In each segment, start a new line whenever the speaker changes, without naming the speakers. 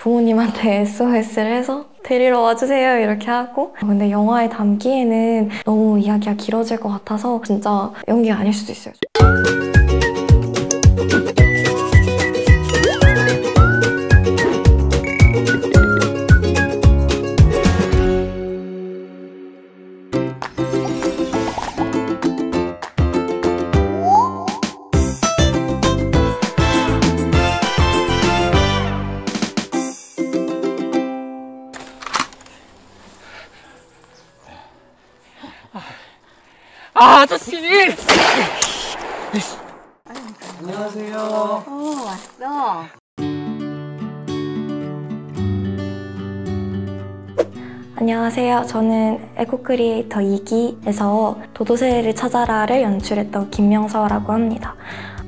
부모님한테 SOS를 해서 데리러 와주세요 이렇게 하고, 근데 영화에 담기에는 너무 이야기가 길어질 것 같아서 진짜 연기가 아닐 수도 있어요.
아저씨! 안녕하세요.
왔어.
안녕하세요. 저는 에코크리에이터 2기에서 도도새를 찾아라를 연출했던 김명서라고 합니다.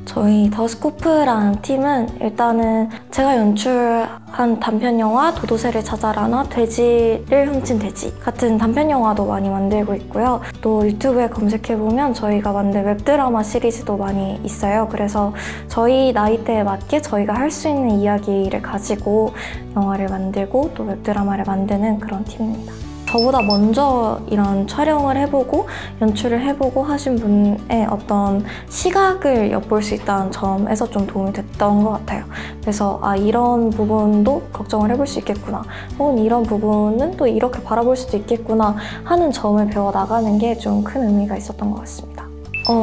저희 더스코프라는 팀은 일단은 제가 연출한 단편영화 도도새를 찾아라나 돼지를 훔친 돼지 같은 단편영화도 많이 만들고 있고요. 또 유튜브에 검색해보면 저희가 만든 웹드라마 시리즈도 많이 있어요. 그래서 저희 나이대에 맞게 저희가 할 수 있는 이야기를 가지고 영화를 만들고 또 웹드라마를 만드는 그런 팀입니다. 저보다 먼저 이런 촬영을 해보고 연출을 해보고 하신 분의 어떤 시각을 엿볼 수 있다는 점에서 좀 도움이 됐던 것 같아요. 그래서 이런 부분도 걱정을 해볼 수 있겠구나, 혹은 이런 부분은 또 이렇게 바라볼 수도 있겠구나 하는 점을 배워나가는 게 좀 큰 의미가 있었던 것 같습니다.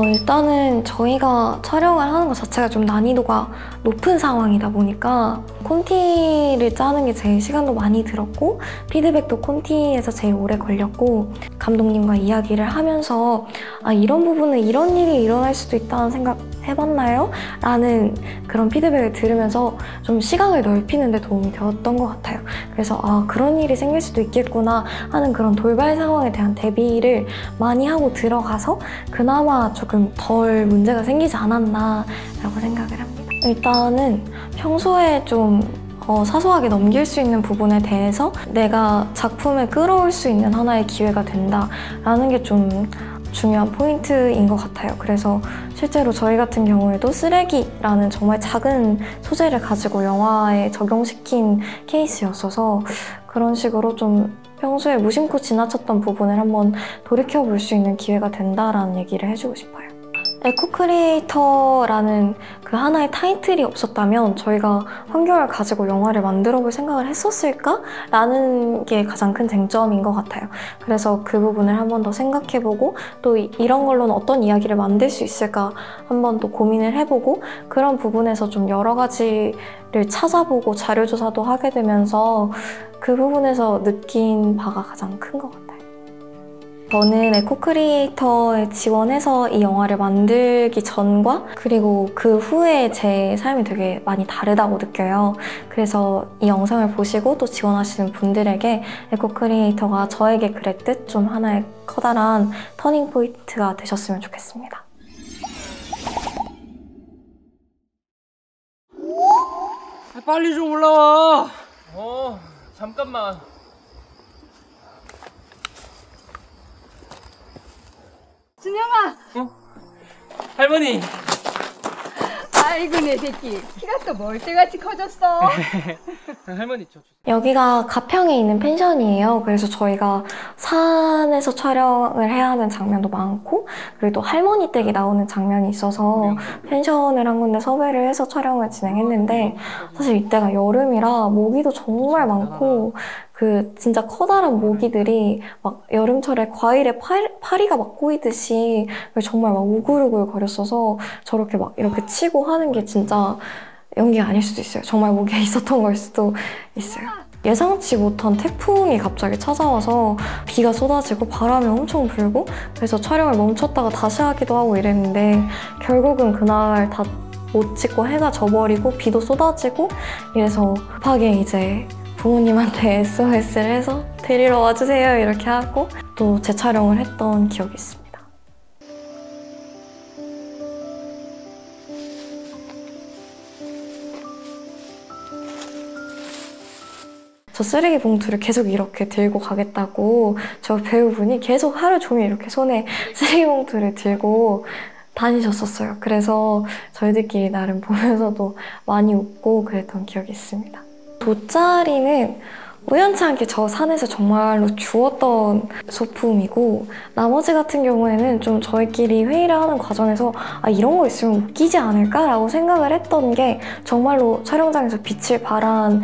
일단은 저희가 촬영을 하는 것 자체가 좀 난이도가 높은 상황이다 보니까 콘티를 짜는 게 제일 시간도 많이 들었고, 피드백도 콘티에서 제일 오래 걸렸고, 감독님과 이야기를 하면서 이런 부분은 이런 일이 일어날 수도 있다는 생각 해봤나요? 라는 그런 피드백을 들으면서 좀 시각을 넓히는 데 도움이 되었던 것 같아요. 그래서 그런 일이 생길 수도 있겠구나 하는 그런 돌발 상황에 대한 대비를 많이 하고 들어가서 그나마 조금 덜 문제가 생기지 않았나 라고 생각을 합니다. 일단은 평소에 좀 사소하게 넘길 수 있는 부분에 대해서 내가 작품에 끌어올 수 있는 하나의 기회가 된다라는 게 좀 중요한 포인트인 것 같아요. 그래서 실제로 저희 같은 경우에도 쓰레기라는 정말 작은 소재를 가지고 영화에 적용시킨 케이스였어서 그런 식으로 좀 평소에 무심코 지나쳤던 부분을 한번 돌이켜볼 수 있는 기회가 된다라는 얘기를 해주고 싶어요. 에코크리에이터라는 그 하나의 타이틀이 없었다면 저희가 환경을 가지고 영화를 만들어볼 생각을 했었을까? 라는 게 가장 큰 쟁점인 것 같아요. 그래서 그 부분을 한 번 더 생각해보고 또 이런 걸로는 어떤 이야기를 만들 수 있을까 한 번 더 고민을 해보고, 그런 부분에서 좀 여러 가지를 찾아보고 자료조사도 하게 되면서 그 부분에서 느낀 바가 가장 큰 것 같아요. 저는 에코크리에이터에 지원해서 이 영화를 만들기 전과 그리고 그 후에 제 삶이 되게 많이 다르다고 느껴요. 그래서 이 영상을 보시고 또 지원하시는 분들에게 에코크리에이터가 저에게 그랬듯 좀 하나의 커다란 터닝 포인트가 되셨으면 좋겠습니다.
빨리 좀 올라와. 잠깐만.
준영아!
할머니!
아이고 내 새끼, 키가 또 멀대같이 커졌어.
할머니 저 주세요.
여기가 가평에 있는 펜션이에요. 그래서 저희가 산에서 촬영을 해야 하는 장면도 많고, 그리고 또 할머니 댁이 나오는 장면이 있어서 펜션을 한 군데 섭외를 해서 촬영을 진행했는데, 사실 이때가 여름이라 모기도 정말 많고 그 진짜 커다란 모기들이 막 여름철에 과일에 파리가 막 꼬이듯이 정말 막 우글우글 거렸어서 저렇게 막 이렇게 치고 하는 게 진짜 연기가 아닐 수도 있어요. 정말 모기가 있었던 걸 수도 있어요. 예상치 못한 태풍이 갑자기 찾아와서 비가 쏟아지고 바람이 엄청 불고, 그래서 촬영을 멈췄다가 다시 하기도 하고 이랬는데 결국은 그날 다 못 찍고 해가 져버리고 비도 쏟아지고 이래서 급하게 이제 부모님한테 SOS를 해서 데리러 와주세요 이렇게 하고 또 재촬영을 했던 기억이 있습니다. 저 쓰레기 봉투를 계속 이렇게 들고 가겠다고 저 배우분이 계속 하루 종일 이렇게 손에 쓰레기 봉투를 들고 다니셨었어요. 그래서 저희들끼리 나름 보면서도 많이 웃고 그랬던 기억이 있습니다. 돗자리는 우연치 않게 저 산에서 정말로 주웠던 소품이고, 나머지 같은 경우에는 좀 저희끼리 회의를 하는 과정에서 이런 거 있으면 웃기지 않을까라고 생각을 했던 게 정말로 촬영장에서 빛을 발한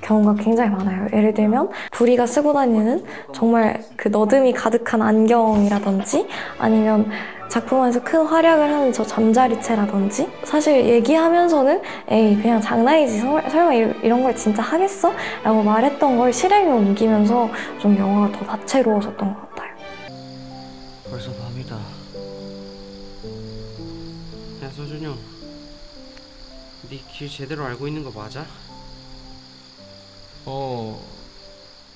경우가 굉장히 많아요. 예를 들면 부리가 쓰고 다니는 정말 그 너듬이 가득한 안경이라든지, 아니면 작품 안에서 큰 활약을 하는 저 잠자리채라든지, 사실 얘기하면서는 에이 그냥 장난이지, 설마 이런 걸 진짜 하겠어? 라고 말했던 걸 실행에 옮기면서 좀 영화가 더 다채로워졌던 것 같아요.
벌써 밤이다. 야 서준이 형, 네 길 제대로 알고 있는 거 맞아?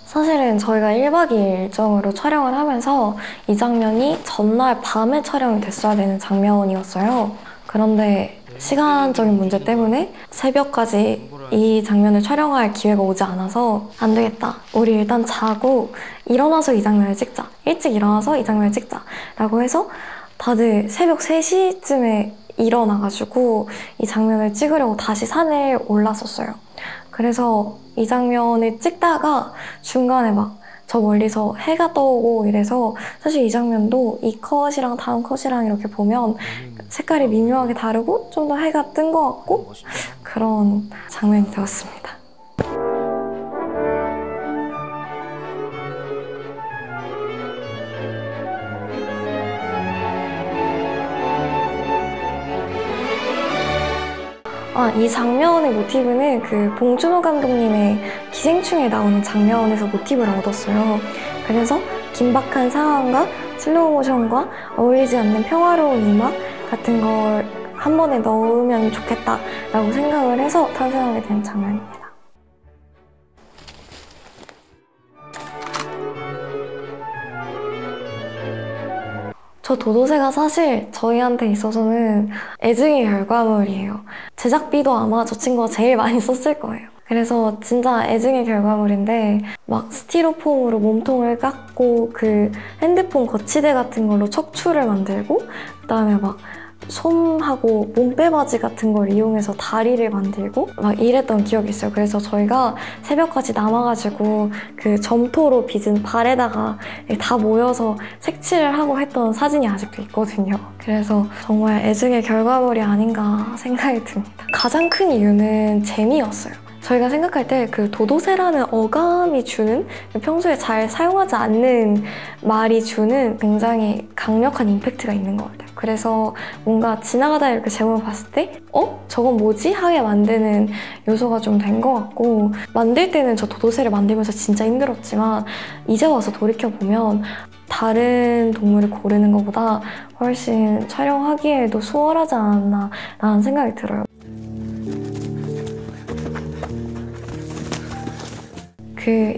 사실은 저희가 1박 2일 일정으로 촬영을 하면서 이 장면이 전날 밤에 촬영이 됐어야 되는 장면이었어요. 그런데 시간적인 문제 때문에 새벽까지 이 장면을 촬영할 기회가 오지 않아서 안 되겠다, 우리 일단 자고 일어나서 이 장면을 찍자, 일찍 일어나서 이 장면을 찍자 라고 해서 다들 새벽 3시쯤에 일어나가지고 이 장면을 찍으려고 다시 산에 올랐었어요. 그래서 이 장면을 찍다가 중간에 막 저 멀리서 해가 떠오고 이래서, 사실 이 장면도 이 컷이랑 다음 컷이랑 이렇게 보면 색깔이 미묘하게 다르고 좀 더 해가 뜬 것 같고 그런 장면이 되었습니다. 이 장면의 모티브는 그 봉준호 감독님의 기생충에 나오는 장면에서 모티브를 얻었어요. 그래서 긴박한 상황과 슬로우 모션과 어울리지 않는 평화로운 음악 같은 걸 한 번에 넣으면 좋겠다라고 생각을 해서 탄생하게 된 장면입니다. 저 도도새가 사실 저희한테 있어서는 애증의 결과물이에요. 제작비도 아마 저 친구가 제일 많이 썼을 거예요. 그래서 진짜 애증의 결과물인데, 막 스티로폼으로 몸통을 깎고 그 핸드폰 거치대 같은 걸로 척추를 만들고, 그다음에 막 솜하고 몸빼바지 같은 걸 이용해서 다리를 만들고 막 이랬던 기억이 있어요. 그래서 저희가 새벽까지 남아가지고 그 점토로 빚은 발에다가 다 모여서 색칠을 하고 했던 사진이 아직도 있거든요. 그래서 정말 애증의 결과물이 아닌가 생각이 듭니다. 가장 큰 이유는 재미였어요. 저희가 생각할 때 그 도도새라는 어감이 주는, 평소에 잘 사용하지 않는 말이 주는 굉장히 강력한 임팩트가 있는 것 같아요. 그래서 뭔가 지나가다 이렇게 제목을 봤을 때 저건 뭐지? 하게 만드는 요소가 좀 된 것 같고, 만들 때는 저 도도새를 만들면서 진짜 힘들었지만 이제 와서 돌이켜보면 다른 동물을 고르는 것보다 훨씬 촬영하기에도 수월하지 않았나 라는 생각이 들어요.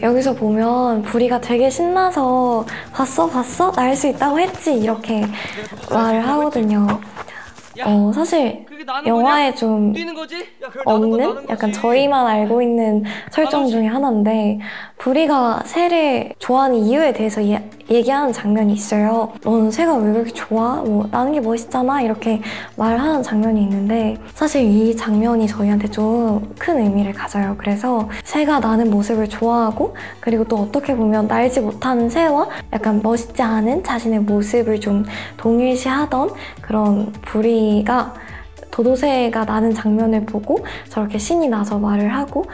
여기서 보면 부리가 되게 신나서 봤어? 날 수 있다고 했지? 이렇게 말을 하거든요. 사실 영화에 좀 없는, 약간 저희만 알고 있는 설정 중에 하나인데, 부리가 새를 좋아하는 이유에 대해서 얘기하는 장면이 있어요. 너는 새가 왜 그렇게 좋아? 나는 게 멋있잖아? 이렇게 말하는 장면이 있는데, 사실 이 장면이 저희한테 좀 큰 의미를 가져요. 그래서 새가 나는 모습을 좋아하고, 그리고 또 어떻게 보면 날지 못하는 새와 약간 멋있지 않은 자신의 모습을 좀 동일시하던 그런 부리가 도도새가 나는 장면을 보고 저렇게 신이 나서 말을 하고,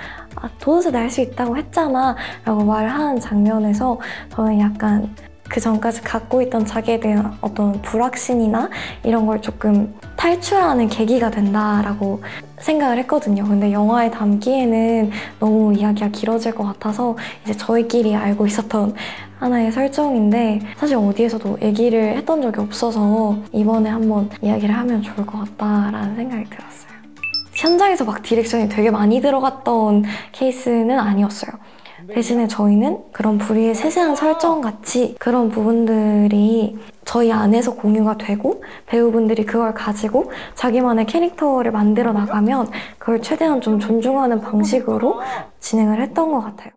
도도새 날 수 있다고 했잖아 라고 말을 하는 장면에서 저는 약간 그 전까지 갖고 있던 자기에 대한 어떤 불확신이나 이런 걸 조금 탈출하는 계기가 된다라고 생각을 했거든요. 근데 영화에 담기에는 너무 이야기가 길어질 것 같아서 이제 저희끼리 알고 있었던 하나의 설정인데, 사실 어디에서도 얘기를 했던 적이 없어서 이번에 한번 이야기를 하면 좋을 것 같다라는 생각이 들었어요. 현장에서 막 디렉션이 되게 많이 들어갔던 케이스는 아니었어요. 대신에 저희는 그런 부리의 세세한 설정같이 그런 부분들이 저희 안에서 공유가 되고, 배우분들이 그걸 가지고 자기만의 캐릭터를 만들어 나가면 그걸 최대한 좀 존중하는 방식으로 진행을 했던 것 같아요.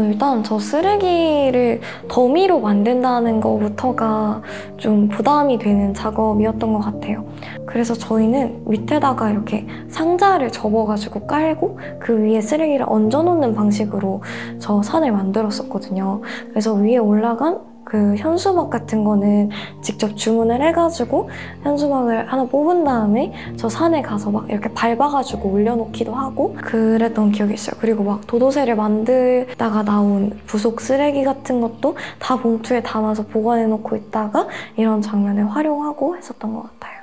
일단 저 쓰레기를 더미로 만든다는 것부터가 좀 부담이 되는 작업이었던 것 같아요. 그래서 저희는 밑에다가 이렇게 상자를 접어가지고 깔고 그 위에 쓰레기를 얹어놓는 방식으로 저 산을 만들었었거든요. 그래서 위에 올라간 그 현수막 같은 거는 직접 주문을 해가지고 현수막을 하나 뽑은 다음에 저 산에 가서 막 이렇게 밟아가지고 올려놓기도 하고 그랬던 기억이 있어요. 그리고 막 도도새를 만들다가 나온 부속 쓰레기 같은 것도 다 봉투에 담아서 보관해놓고 있다가 이런 장면을 활용하고 했었던 것 같아요.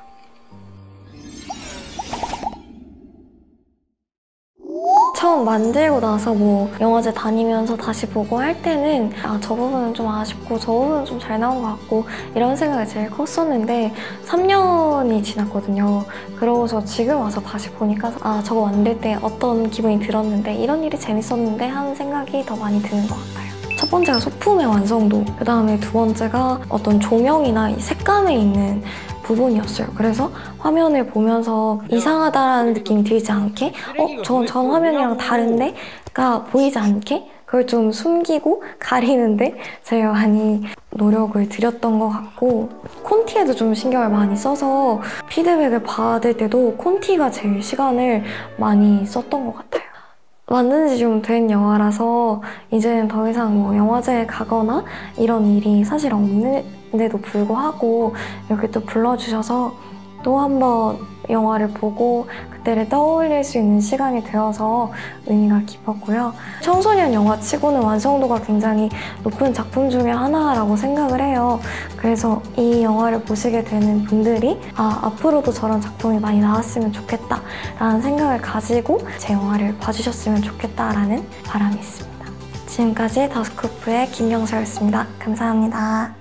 처음 만들고 나서 뭐 영화제 다니면서 다시 보고 할 때는 저 부분은 좀 아쉽고 저 부분은 좀 잘 나온 것 같고 이런 생각이 제일 컸었는데 3년이 지났거든요. 그러고서 지금 와서 다시 보니까 저거 만들 때 어떤 기분이 들었는데 이런 일이 재밌었는데 하는 생각이 더 많이 드는 것 같아요. 첫 번째가 소품의 완성도, 그 다음에 두 번째가 어떤 조명이나 이 색감에 있는 부분이었어요. 그래서 화면을 보면서 이상하다라는 느낌이 들지 않게 전 화면이랑 다른데가 보이지 않게 그걸 좀 숨기고 가리는데 제가 많이 노력을 들였던 것 같고 콘티에도 좀 신경을 많이 써서 피드백을 받을 때도 콘티가 제일 시간을 많이 썼던 것 같아요. 만든 지 좀 된 영화라서 이제는 더 이상 뭐 영화제에 가거나 이런 일이 사실 없는데도 불구하고 이렇게 또 불러주셔서 또 한 번 영화를 보고 그때를 떠올릴 수 있는 시간이 되어서 의미가 깊었고요. 청소년 영화치고는 완성도가 굉장히 높은 작품 중에 하나라고 생각을 해요. 그래서 이 영화를 보시게 되는 분들이 앞으로도 저런 작품이 많이 나왔으면 좋겠다라는 생각을 가지고 제 영화를 봐주셨으면 좋겠다라는 바람이 있습니다. 지금까지 더스코프의 김명서였습니다. 감사합니다.